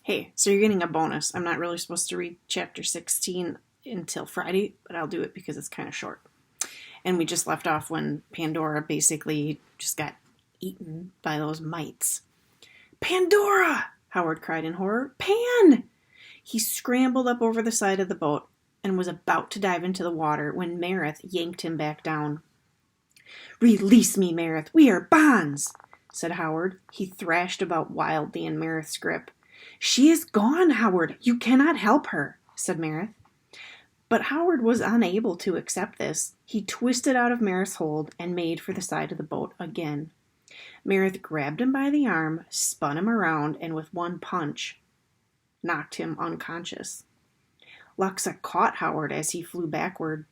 Hey, so you're getting a bonus. I'm not really supposed to read chapter 16 until Friday, but I'll do it because it's kind of short. And we just left off when Pandora basically just got eaten by those mites. Pandora! Howard cried in horror. Pan! He scrambled up over the side of the boat and was about to dive into the water when Marith yanked him back down. Release me, Marith. We are bonds, said Howard. He thrashed about wildly in Marith's grip. She is gone, Howard. You cannot help her, said Marith. But Howard was unable to accept this. He twisted out of Marith's hold and made for the side of the boat again. Marith grabbed him by the arm, spun him around, and with one punch, knocked him unconscious. Luxa caught Howard as he flew backward.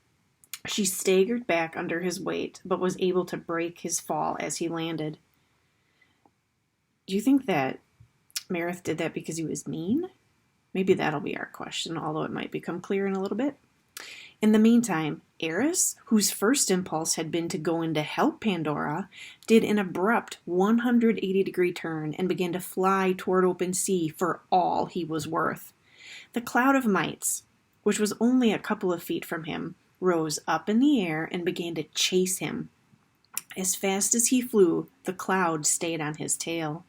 She staggered back under his weight, but was able to break his fall as he landed. Do you think that Marith did that because he was mean? Maybe that'll be our question, although it might become clear in a little bit. In the meantime, Eris, whose first impulse had been to go in to help Pandora, did an abrupt 180-degree turn and began to fly toward open sea for all he was worth. The cloud of mites, which was only a couple of feet from him, rose up in the air and began to chase him. As fast as he flew, the cloud stayed on his tail.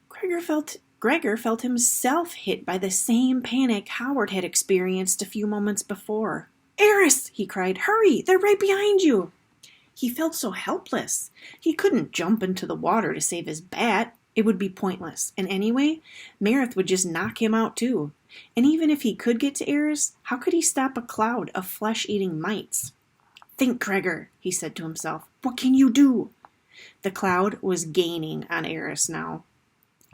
Gregor felt himself hit by the same panic Howard had experienced a few moments before. Eris! He cried. Hurry! They're right behind you! He felt so helpless. He couldn't jump into the water to save his bat. It would be pointless. And anyway, Marith would just knock him out too. And even if he could get to Eris, how could he stop a cloud of flesh-eating mites? Think, Gregor, he said to himself. What can you do? The cloud was gaining on Eris now.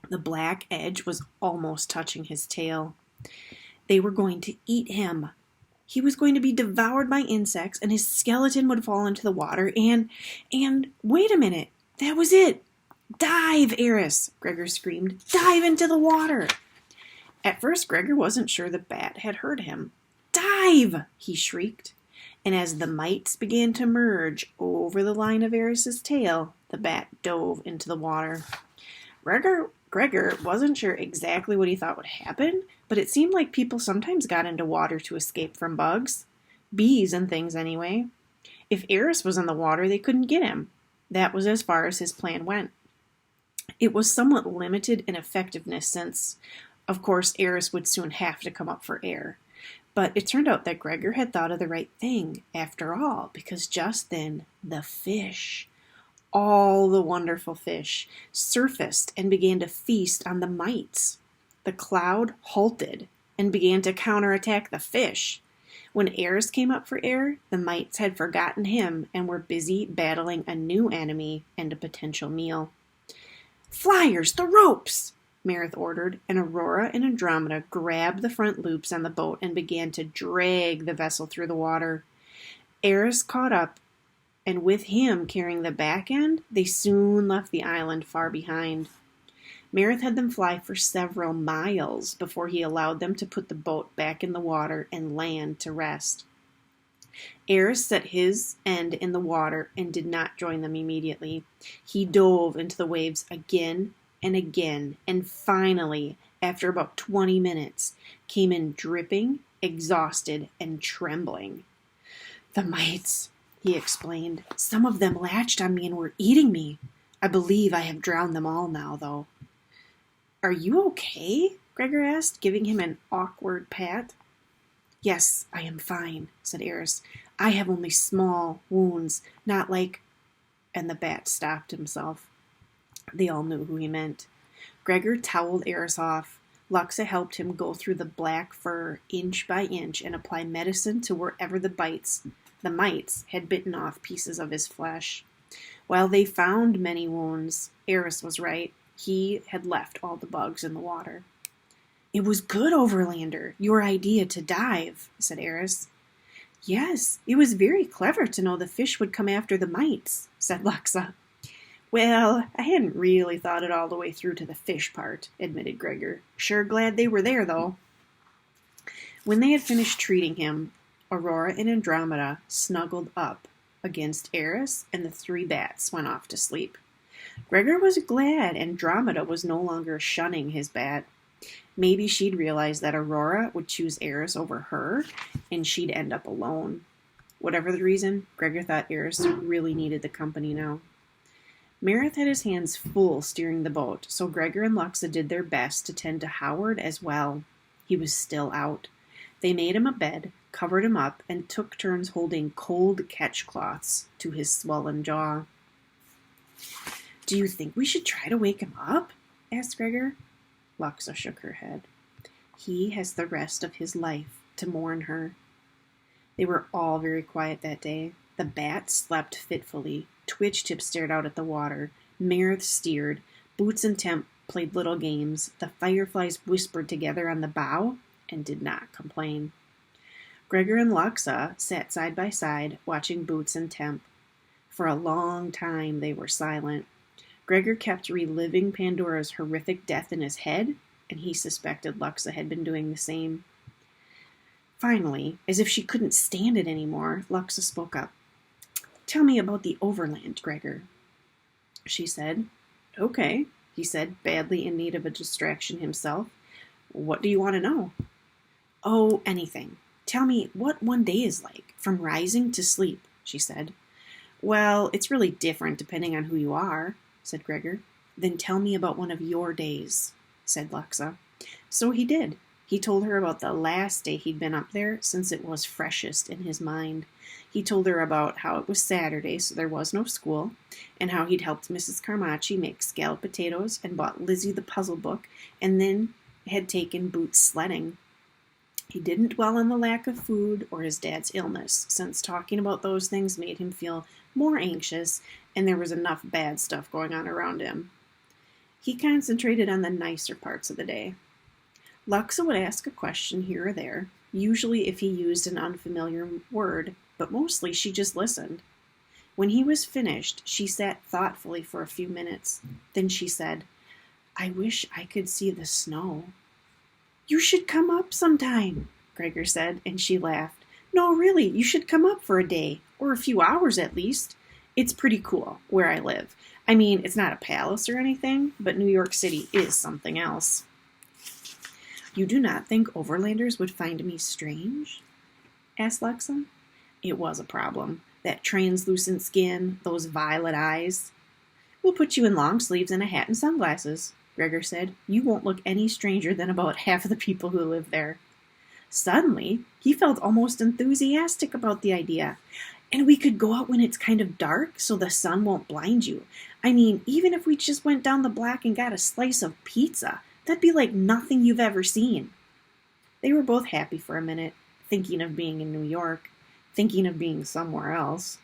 The black edge was almost touching his tail. They were going to eat him. He was going to be devoured by insects, and his skeleton would fall into the water, and wait a minute, that was it. Dive, Eris, Gregor screamed. Dive into the water. At first, Gregor wasn't sure the bat had heard him. Dive, he shrieked. And as the mites began to merge over the line of Eris's tail, the bat dove into the water. Gregor wasn't sure exactly what he thought would happen, but it seemed like people sometimes got into water to escape from bugs. Bees and things, anyway. If Eris was in the water, they couldn't get him. That was as far as his plan went. It was somewhat limited in effectiveness since, of course, Eris would soon have to come up for air. But it turned out that Gregor had thought of the right thing, after all, because just then, the fish, all the wonderful fish, surfaced and began to feast on the mites. The cloud halted and began to counterattack the fish. When Eris came up for air, the mites had forgotten him and were busy battling a new enemy and a potential meal. Flyers, the ropes! Marith ordered, and Aurora and Andromeda grabbed the front loops on the boat and began to drag the vessel through the water. Eris caught up, and with him carrying the back end, they soon left the island far behind. Marith had them fly for several miles before he allowed them to put the boat back in the water and land to rest. Eris set his end in the water and did not join them immediately. He dove into the waves again and again, and finally, after about 20 minutes, came in dripping, exhausted, and trembling. The mites, he explained. Some of them latched on me and were eating me. I believe I have drowned them all now, though. Are you okay? Gregor asked, giving him an awkward pat. Yes, I am fine, said Eris. I have only small wounds, not like... And the bat stopped himself. They all knew who he meant. Gregor toweled Eris off. Luxa helped him go through the black fur inch by inch and apply medicine to wherever the mites had bitten off pieces of his flesh. While they found many wounds, Eris was right. He had left all the bugs in the water. It was good, Overlander, your idea to dive, said Eris. Yes, it was very clever to know the fish would come after the mites, said Luxa. Well, I hadn't really thought it all the way through to the fish part, admitted Gregor. Sure glad they were there, though. When they had finished treating him, Aurora and Andromeda snuggled up against Eris, and the three bats went off to sleep. Gregor was glad Andromeda was no longer shunning his bat. Maybe she'd realize that Aurora would choose Eris over her, and she'd end up alone. Whatever the reason, Gregor thought Eris really needed the company now. Meredith had his hands full steering the boat, so Gregor and Luxa did their best to tend to Howard as well. He was still out. They made him a bed, covered him up, and took turns holding cold catch-cloths to his swollen jaw. "Do you think we should try to wake him up?" asked Gregor. Luxa shook her head. "He has the rest of his life to mourn her." They were all very quiet that day. The bat slept fitfully. Twitch-Tip stared out at the water. Meredith steered. Boots and Temp played little games. The fireflies whispered together on the bow and did not complain. Gregor and Luxa sat side by side, watching Boots and Temp. For a long time they were silent. Gregor kept reliving Pandora's horrific death in his head, and he suspected Luxa had been doing the same. Finally, as if she couldn't stand it anymore, Luxa spoke up. "Tell me about the overland, Gregor." She said. "Okay," he said, badly in need of a distraction himself. "What do you want to know?" "Oh, anything. Tell me what one day is like, from rising to sleep," she said. "Well, it's really different depending on who you are," said Gregor. "Then tell me about one of your days," said Luxa. So he did. He told her about the last day he'd been up there, since it was freshest in his mind. He told her about how it was Saturday, so there was no school, and how he'd helped Mrs. Carmacci make scalloped potatoes and bought Lizzie the puzzle book, and then had taken Boots sledding. He didn't dwell on the lack of food or his dad's illness, since talking about those things made him feel more anxious, and there was enough bad stuff going on around him. He concentrated on the nicer parts of the day. Luxa would ask a question here or there, usually if he used an unfamiliar word, but mostly she just listened. When he was finished, she sat thoughtfully for a few minutes. Then she said, "I wish I could see the snow." "You should come up sometime," Gregor said, and she laughed. "No, really, you should come up for a day, or a few hours at least. It's pretty cool, where I live. I mean, it's not a palace or anything, but New York City is something else." "You do not think overlanders would find me strange?" asked Luxa. It was a problem. That translucent skin, those violet eyes. "We'll put you in long sleeves and a hat and sunglasses," Gregor said. "You won't look any stranger than about half of the people who live there." Suddenly, he felt almost enthusiastic about the idea. "And we could go out when it's kind of dark so the sun won't blind you. I mean, even if we just went down the block and got a slice of pizza, that'd be like nothing you've ever seen." They were both happy for a minute, thinking of being in New York, thinking of being somewhere else.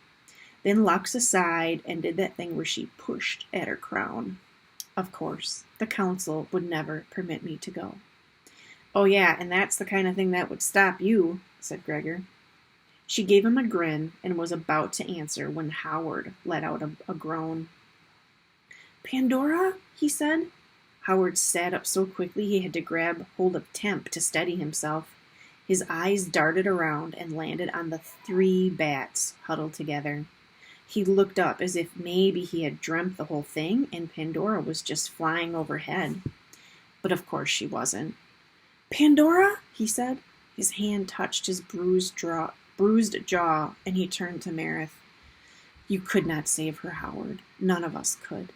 Then Luxa sighed and did that thing where she pushed at her crown. "Of course, the council would never permit me to go." "Oh yeah, and that's the kind of thing that would stop you," said Gregor. She gave him a grin and was about to answer when Howard let out a groan. "Pandora?" he said. Howard sat up so quickly he had to grab hold of Temp to steady himself. His eyes darted around and landed on the 3 bats huddled together. He looked up as if maybe he had dreamt the whole thing and Pandora was just flying overhead. But of course she wasn't. "Pandora?" he said. His hand touched his bruised jaw, and he turned to Meredith. "You could not save her, Howard. None of us could,"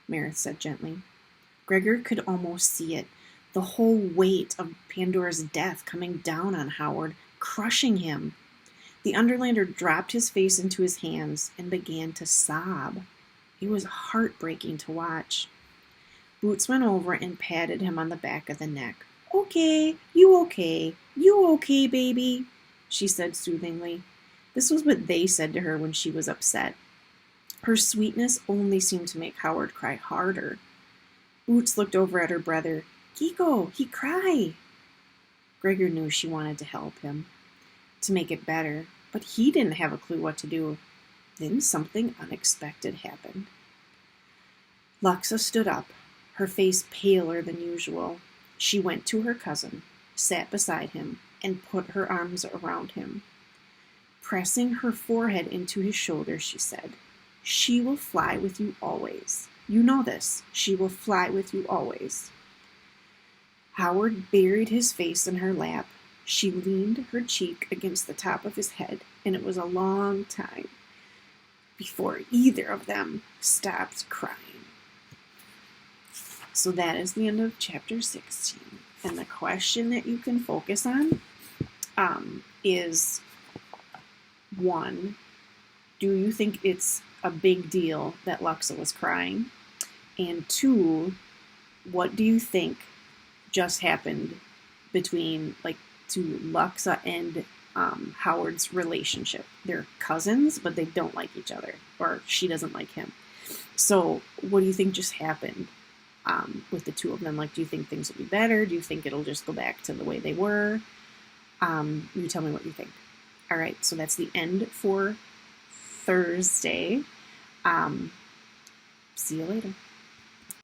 Meredith said gently. Gregor could almost see it, the whole weight of Pandora's death coming down on Howard, crushing him. The Underlander dropped his face into his hands and began to sob. It was heartbreaking to watch. Boots went over and patted him on the back of the neck. "Okay, you okay, baby," she said soothingly. This was what they said to her when she was upset. Her sweetness only seemed to make Howard cry harder. Boots looked over at her brother. "Kiko, he cry." Gregor knew she wanted to help him, to make it better, but he didn't have a clue what to do. Then something unexpected happened. Luxa stood up, her face paler than usual. She went to her cousin, sat beside him, and put her arms around him. Pressing her forehead into his shoulder, she said, "She will fly with you always. You know this. She will fly with you always." Howard buried his face in her lap. She leaned her cheek against the top of his head, and it was a long time before either of them stopped crying. So that is the end of chapter 16. And the question that you can focus on is, one, do you think it's a big deal that Luxa was crying? And two, what do you think just happened between, to Luxa and Howard's relationship? They're cousins, but they don't like each other, or she doesn't like him. So what do you think just happened with the two of them? Do you think things will be better? Do you think it'll just go back to the way they were? You tell me what you think. All right, so that's the end for Thursday. See you later.